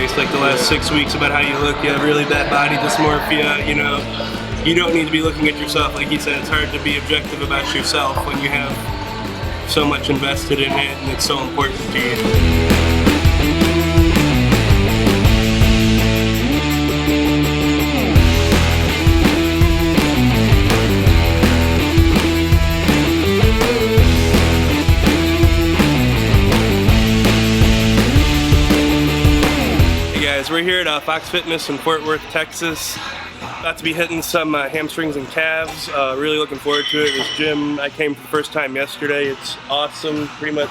race, like the last 6 weeks, about how you look. You have really bad body dysmorphia, you know. You don't need to be looking at yourself. Like he said, it's hard to be objective about yourself when you have so much invested in it and it's so important to you. We're here at Fox Fitness in Fort Worth, Texas. About to be hitting some hamstrings and calves. Really looking forward to it. This gym, I came for the first time yesterday. It's awesome. Pretty much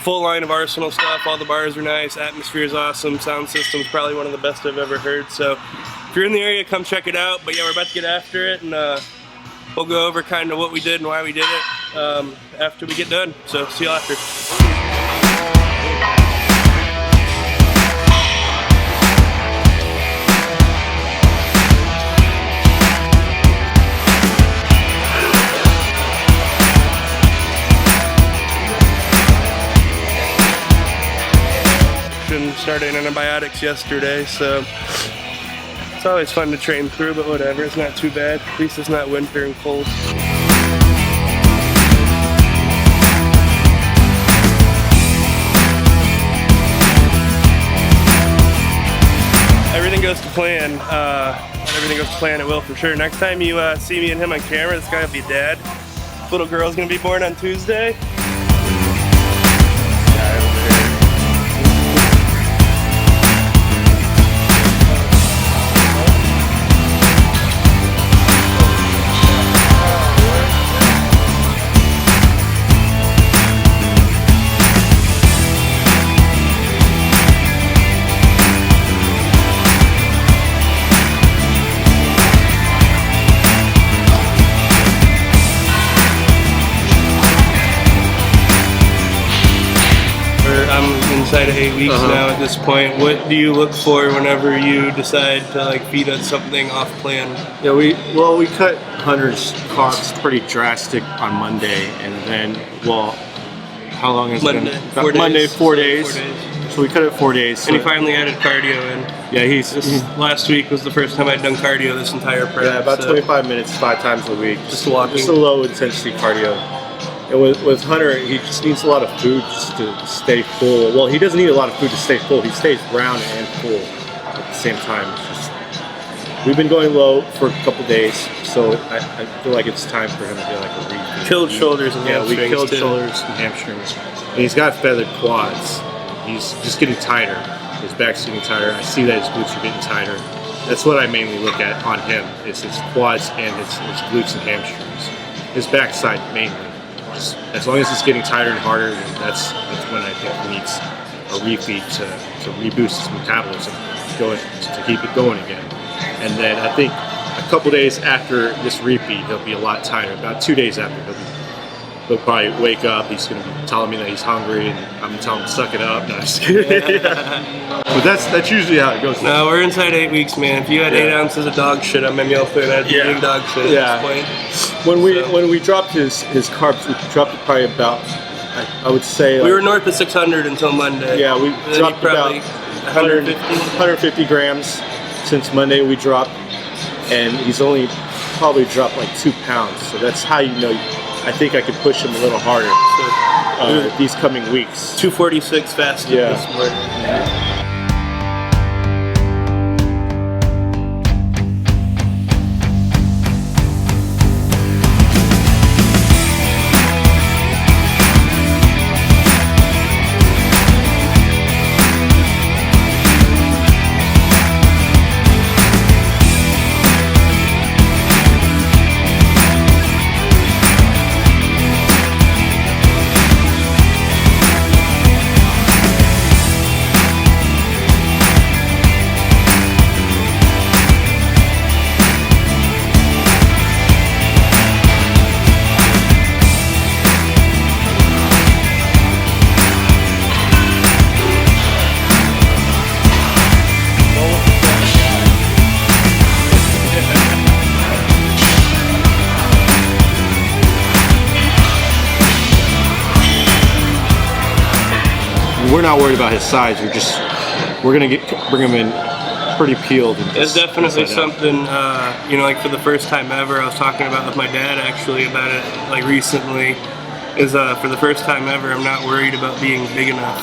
full line of Arsenal stuff. All the bars are nice. Atmosphere is awesome. Sound system's probably one of the best I've ever heard. So if you're in the area, come check it out. But yeah, we're about to get after it, and we'll go over kind of what we did and why we did it after we get done. So see you after. Started antibiotics yesterday, so it's always fun to train through, but whatever, it's not too bad. At least it's not winter and cold. Everything goes to plan. Everything goes to plan, it will for sure. Next time you see me and him on camera, this guy will be dad. Little girl's gonna be born on Tuesday. Inside of 8 weeks now at this point. What do you look for whenever you decide to like feed us something off plan? Yeah, we cut Hunter's carbs pretty drastic on Monday, and then how long is Monday? it? Monday, 4 days. So we cut it 4 days. And he finally added cardio in. Yeah, last week was the first time I'd done cardio this entire prep. Yeah, about 25 minutes, 5 times a week. Just walking. Just a low intensity cardio. And with Hunter, he just needs a lot of food just to stay full. Well, he doesn't need a lot of food to stay full. He stays round and full at the same time. We've been going low for a couple days, so I feel like it's time for him to get like a repeat. Killed shoulders and hamstrings. Yeah, we killed shoulders and hamstrings. And he's got feathered quads. He's just getting tighter. His back's getting tighter. I see that his glutes are getting tighter. That's what I mainly look at on him, is his quads and his glutes and hamstrings. His backside mainly. As long as it's getting tighter and harder, that's when I think he needs a refeed to reboost his metabolism, to keep it going again. And then I think a couple days after this refeed, he'll be a lot tighter. About 2 days after, he'll probably wake up. He's going to be telling me that he's hungry, and I'm going to tell him to suck it up. No, I'm just kidding. But that's usually how it goes. No, we're inside 8 weeks, man. If you had 8 ounces of dog shit, I'm going to put that big dog shit at this point. When we dropped his carbs, we dropped it probably about, I would say, we were north of 600 until Monday. Yeah, we dropped about 150 grams since Monday. We dropped, and he's only probably dropped like 2 pounds. So that's how you know. I think I could push him a little harder these coming weeks. 246 fasted this morning. Yeah. We're not worried about his size. we're gonna bring him in pretty peeled. It's definitely something, you know, like for the first time ever, I was talking about with my dad actually about it, like recently, is for the first time ever, I'm not worried about being big enough,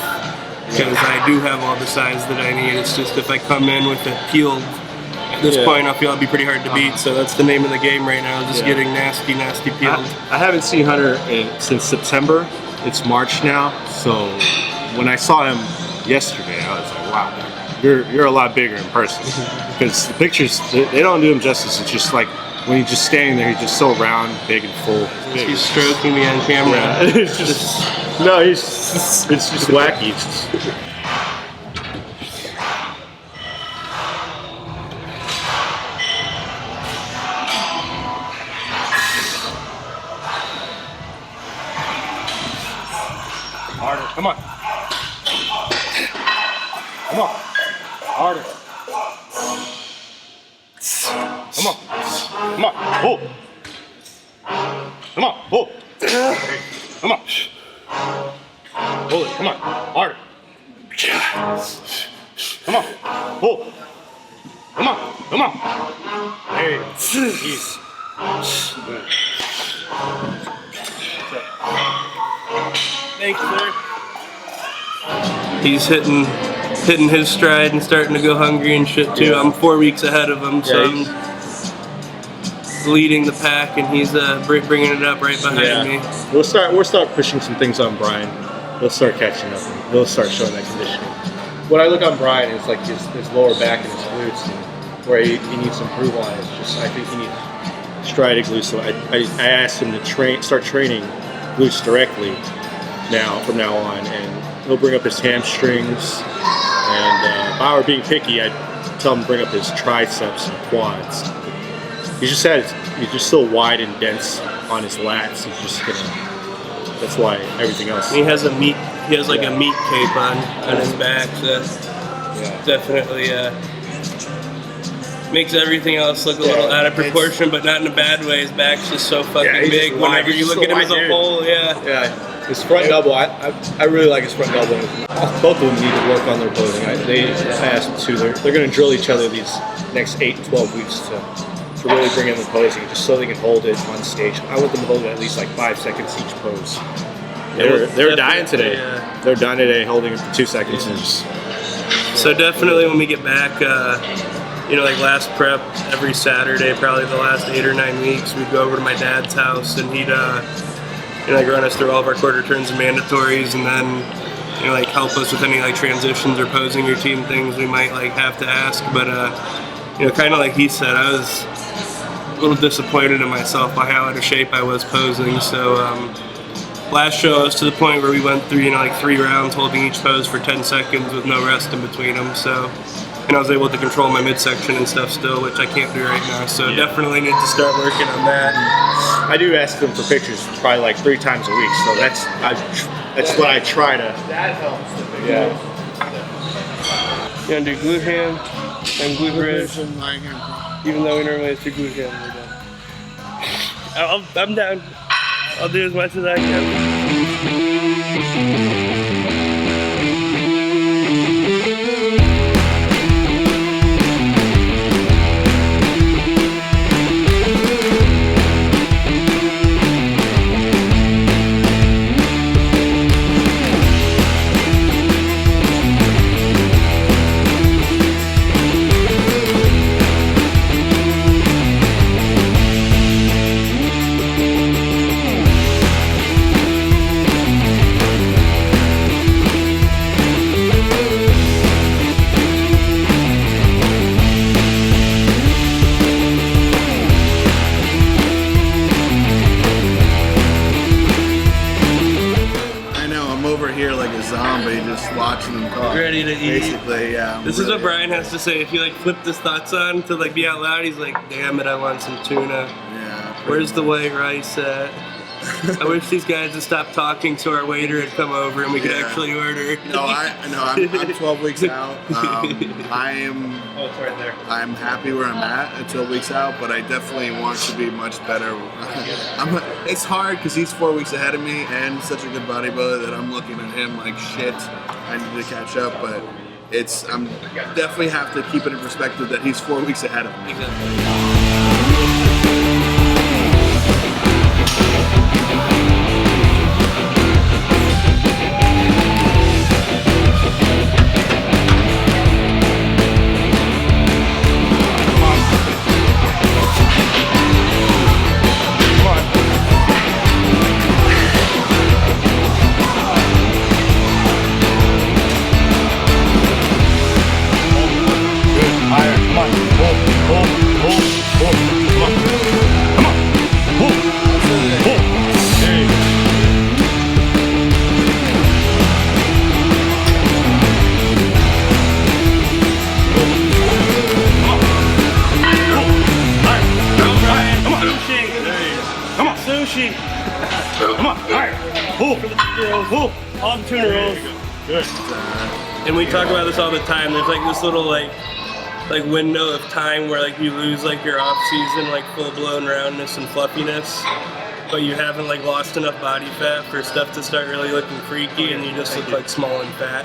because I do have all the size that I need. It's just if I come in with it peeled, at this point I feel I'll be pretty hard to beat, so that's the name of the game right now, just getting nasty peeled. I haven't seen Hunter since September. It's March now, so when I saw him yesterday, I was like, wow. You're a lot bigger in person, because the pictures, they don't do him justice. It's just like when he's just standing there, he's just so round, big and full. He's stroking me on camera. Yeah, it's just no, it's just wacky. It's just, harder, come on, come on. Harder. Come on. Come on. Pull. Come on. Pull. Come on. Pull it. Come on. Harder. Come on. Pull. Come on. Come on. There you go. Easy. Good. Thanks, sir. He's hitting his stride and starting to go hungry and shit too. I'm 4 weeks ahead of him, so I'm leading the pack, and he's bringing it up right behind me. We'll start pushing some things on Brian. He'll start catching up. He'll start showing that conditioning. What I look on Brian is like his lower back and his glutes, and where he needs to improve on is just, I think he needs striated glutes. So I asked him to start training glutes directly from now on, and he'll bring up his hamstrings. And if I were being picky, I'd tell him to bring up his triceps and quads. He's just so wide and dense on his lats. He's just gonna. That's why everything else. He has a meat cape on his back. So definitely makes everything else look a little out of proportion, but not in a bad way. His back's just so fucking big. Whenever you look at him as a whole, Yeah. His front double, I really like his front double. Both of them need to work on their posing. I asked them to. They're going to drill each other these next 8 to 12 weeks to really bring in the posing, just so they can hold it on stage. I want them to hold it at least like 5 seconds each pose. They're dying today. Yeah. They're dying today, holding it for 2 seconds. So definitely when we get back, you know, like last prep, every Saturday, probably the last 8 or 9 weeks, we'd go over to my dad's house, and he'd you know, like run us through all of our quarter turns and mandatories, and then, you know, like help us with any like transitions or posing routine things we might like have to ask. But you know, kind of like he said, I was a little disappointed in myself by how out of shape I was posing. So last show I was to the point where we went through, you know, like 3 rounds holding each pose for 10 seconds with no rest in between them. So, and I was able to control my midsection and stuff still, which I can't do right now. So definitely need to start working on that. I do ask them for pictures probably like 3 times a week, so that's what I try to. That helps. Yeah. You want to do glute ham and glute bridge? Even though we normally do glute ham, we're done. I'm down. I'll do as much as I can. Watching them talk. Ready to eat. Basically, yeah. This is what Brian has to say. If you like flipped his thoughts on to like be out loud, he's like, damn it, I want some tuna. Yeah. Where's the white rice at? I wish these guys would stop talking so our waiter would come over and we could actually order. I'm 12 weeks out. Oh, it's right there. I'm happy where I'm at 12 weeks out, but I definitely want to be much better. It's hard because he's 4 weeks ahead of me and such a good bodybuilder that I'm looking at him like shit. I need to catch up, but I'm definitely have to keep it in perspective that he's 4 weeks ahead of me. Sushi. Come on. All right. Pull for the rolls. Pull. All the tuna rolls. Good. And we talk about this all the time. There's like this little like window of time where like you lose like your off season like full blown roundness and fluffiness, but you haven't like lost enough body fat for stuff to start really looking freaky, and you just look like small and fat.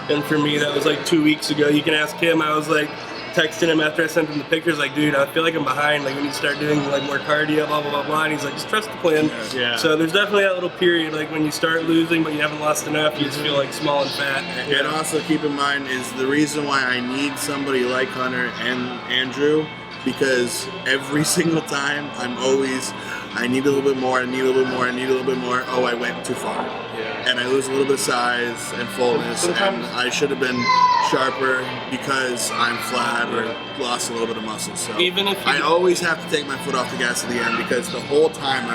And for me, that was like 2 weeks ago. You can ask him. I was like texting him after I sent him the pictures, like, dude, I feel like I'm behind. Like, we need to start doing like more cardio, blah blah blah blah. And he's like, just trust the plan. Yeah. So there's definitely that little period, like when you start losing, but you haven't lost enough, you just feel like small and fat. And also keep in mind is the reason why I need somebody like Hunter and Andrew, because every single time I need a little bit more, I need a little bit more, I need a little bit more. Oh, I went too far. Yeah. And I lose a little bit of size and fullness, and I should have been sharper because I'm flat or lost a little bit of muscle. So even if I always have to take my foot off the gas at the end, because the whole time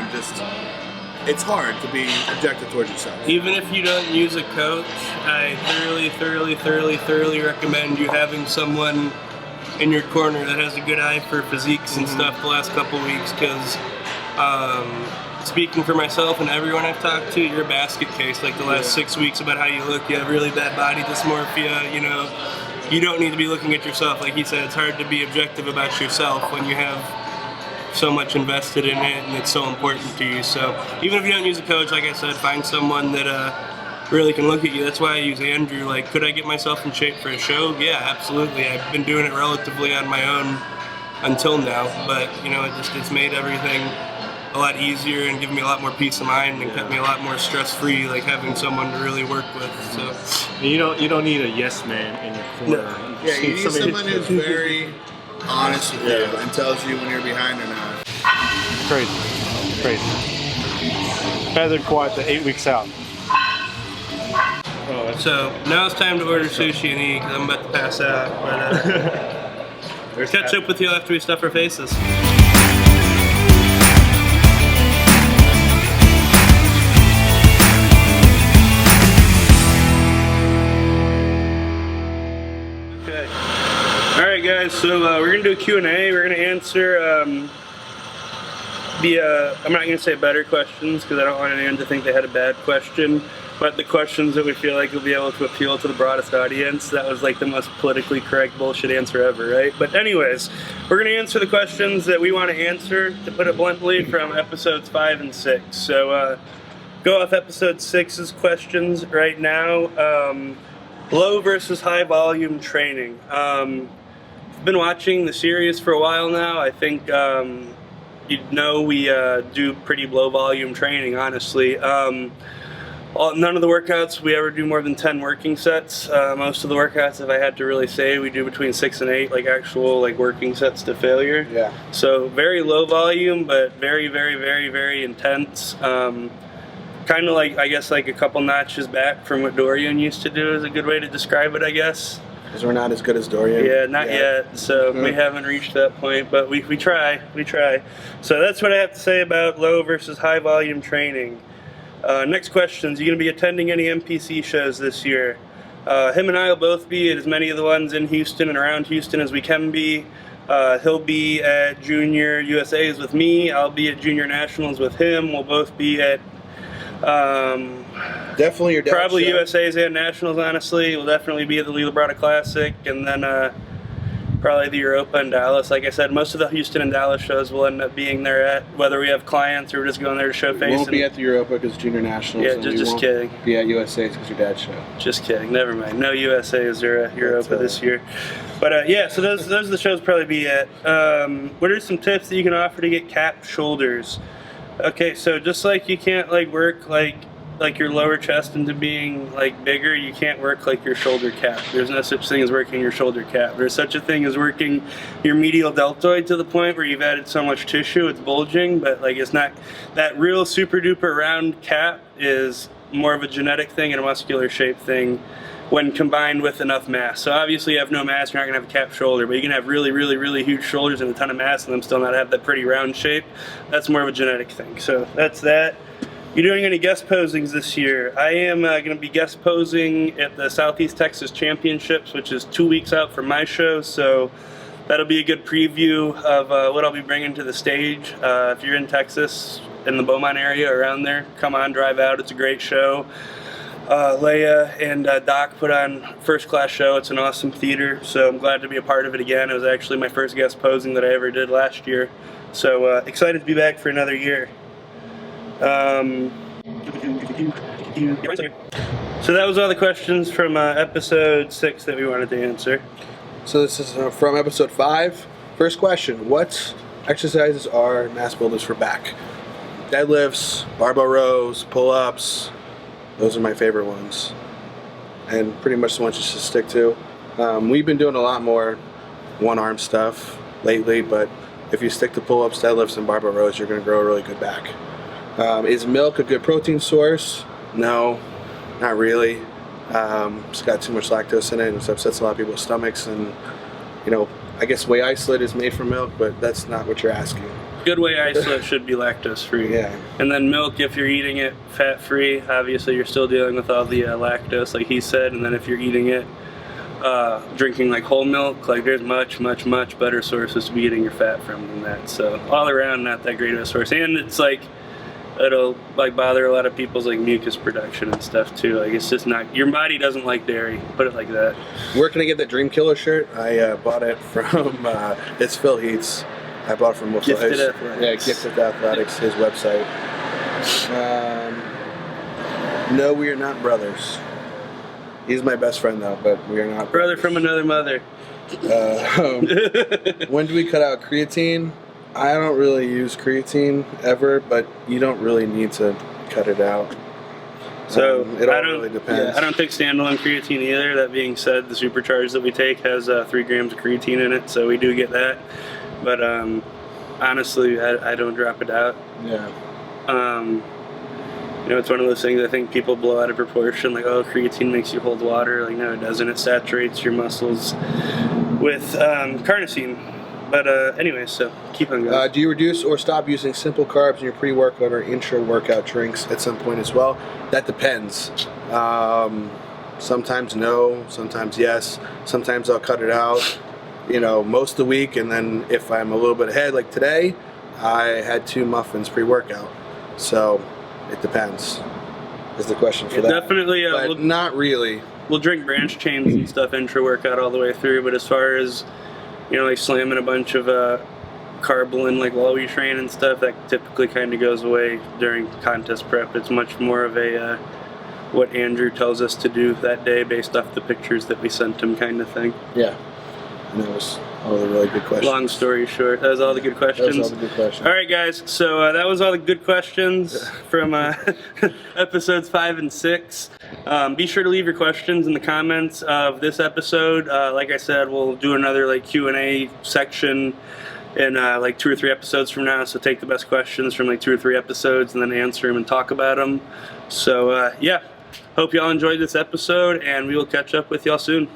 it's hard to be objective towards yourself. Even if you don't use a coach, I thoroughly recommend you having someone in your corner that has a good eye for physiques and stuff the last couple weeks, because speaking for myself and everyone I've talked to, you're a basket case like the last 6 weeks about how you look. You have really bad body dysmorphia, you know. You don't need to be looking at yourself. Like he said, it's hard to be objective about yourself when you have so much invested in it and it's so important to you. So even if you don't use a coach, like I said, find someone that really can look at you. That's why I use Andrew. Like, could I get myself in shape for a show? Yeah, absolutely. I've been doing it relatively on my own until now, but you know, it's made everything a lot easier and given me a lot more peace of mind and kept me a lot more stress-free, like having someone to really work with. So you don't need a yes man in your corner. No. Yeah, you need someone who's very honest with you and tells you when you're behind or not. Crazy. Feathered quads at 8 weeks out. So now it's time to order sushi and eat because I'm about to pass out. But we'll catch up with you after we stuff our faces. Okay. All right, guys. So we're gonna do a Q&A. We're gonna answer I'm not gonna say better questions because I don't want anyone to think they had a bad question, but the questions that we feel like will be able to appeal to the broadest audience. That was like the most politically correct bullshit answer ever, right? But anyways, we're gonna answer the questions that we want to answer, to put it bluntly, from episodes 5 and 6. So go off episode 6's questions right now. Low versus high volume training. I've been watching the series for a while now. I think you know we do pretty low volume training, honestly. None of the workouts we ever do more than 10 working sets. Most of the workouts, if I had to really say, we do between 6 and 8, like actual like working sets to failure. Yeah. So very low volume, but very intense. Kind of like, I guess, like a couple notches back from what Dorian used to do is a good way to describe it, I guess. Because we're not as good as Dorian. Yeah, not yet. So we haven't reached that point, but we try. So that's what I have to say about low versus high volume training. Next questions. Are you going to be attending any MPC shows this year? Him and I will both be at as many of the ones in Houston and around Houston as we can be. He'll be at Junior USA's with me. I'll be at Junior Nationals with him. We'll both be at definitely your probably show. USA's and Nationals, honestly. We'll definitely be at the Labrada Classic, and then Probably the Europa and Dallas. Like I said, most of the Houston and Dallas shows will end up being there at, whether we have clients or we're just going there to show face. We won't be at the Europa because Junior Nationals. Yeah, and we just won't kidding. Be at USA because your dad's show. Just kidding. Never mind. No USAs or Europa this year. But yeah, so those are the shows probably be at. What are some tips that you can offer to get capped shoulders? Okay, so just like you can't like work like your lower chest into being like bigger, you can't work like your shoulder cap. There's no such thing as working your shoulder cap. There's such a thing as working your medial deltoid to the point where you've added so much tissue it's bulging, but like it's not that real super duper round cap is more of a genetic thing and a muscular shape thing when combined with enough mass. So obviously you have no mass, you're not gonna have a capped shoulder, but you can have really, really, really huge shoulders and a ton of mass and them still not have that pretty round shape. That's more of a genetic thing. So that's that. You doing any guest posings this year? I am going to be guest posing at the Southeast Texas Championships, which is 2 weeks out from my show, so that'll be a good preview of what I'll be bringing to the stage. If you're in Texas, in the Beaumont area, around there, come on, drive out. It's a great show. Leia and Doc put on first-class show. It's an awesome theater, so I'm glad to be a part of it again. It was actually my first guest posing that I ever did last year, so excited to be back for another year. So that was all the questions from episode 6 that we wanted to answer. So this is from episode 5. First question: what exercises are mass builders for back? Deadlifts, barbell rows, pull-ups. Those are my favorite ones, and pretty much the ones you should stick to. We've been doing a lot more one-arm stuff lately, but if you stick to pull-ups, deadlifts, and barbell rows, you're going to grow a really good back. Is milk a good protein source? No, not really. It's got too much lactose in it, and it upsets a lot of people's stomachs. And you know, I guess whey isolate is made from milk, but that's not what you're asking. Good whey isolate should be lactose free. Yeah. And then milk, if you're eating it fat free, obviously you're still dealing with all the lactose, like he said. And then if you're eating it, drinking like whole milk, like there's much better sources to be getting your fat from than that. So all around, not that great of a source. And it's like, it'll like bother a lot of people's like mucus production and stuff too. Like it's just not, your body doesn't like dairy, put it like that. Where can I get that Dream Killer shirt? I bought it from it's Phil Heath's. I bought it from Gifted Athletics. Yeah, Gifted Athletics, his website. No, we are not brothers. He's my best friend though, but we are not Brother brothers. from another mother. When do we cut out creatine? I don't really use creatine ever, but you don't really need to cut it out. So it all really depends. Yeah, I don't take standalone creatine either. That being said, the supercharge that we take has 3 grams of creatine in it, so we do get that. But honestly, I don't drop it out. Yeah. You know, it's one of those things I think people blow out of proportion. Like, oh, creatine makes you hold water. Like, no, it doesn't. It saturates your muscles with carnosine. But anyway, so keep on going. Do you reduce or stop using simple carbs in your pre-workout or intra-workout drinks at some point as well? That depends. Sometimes no, sometimes yes. Sometimes I'll cut it out, you know, most of the week. And then if I'm a little bit ahead, like today, I had 2 muffins pre-workout. So it depends is the question for that. Definitely. But not really. We'll drink branch chains and stuff intra-workout all the way through. But as far as, you know, like slamming a bunch of carbolin like while we train and stuff, that typically kind of goes away during contest prep. It's much more of a what Andrew tells us to do that day based off the pictures that we sent him kind of thing. Yeah. And that was all the really good questions. Long story short, that was all the good questions. That was all the good questions. All right, guys. So that was all the good questions from episodes 5 and 6. Be sure to leave your questions in the comments of this episode. Like I said, we'll do another like Q&A section in like 2 or 3 episodes from now. So take the best questions from like 2 or 3 episodes and then answer them and talk about them. So yeah, hope y'all enjoyed this episode, and we will catch up with y'all soon.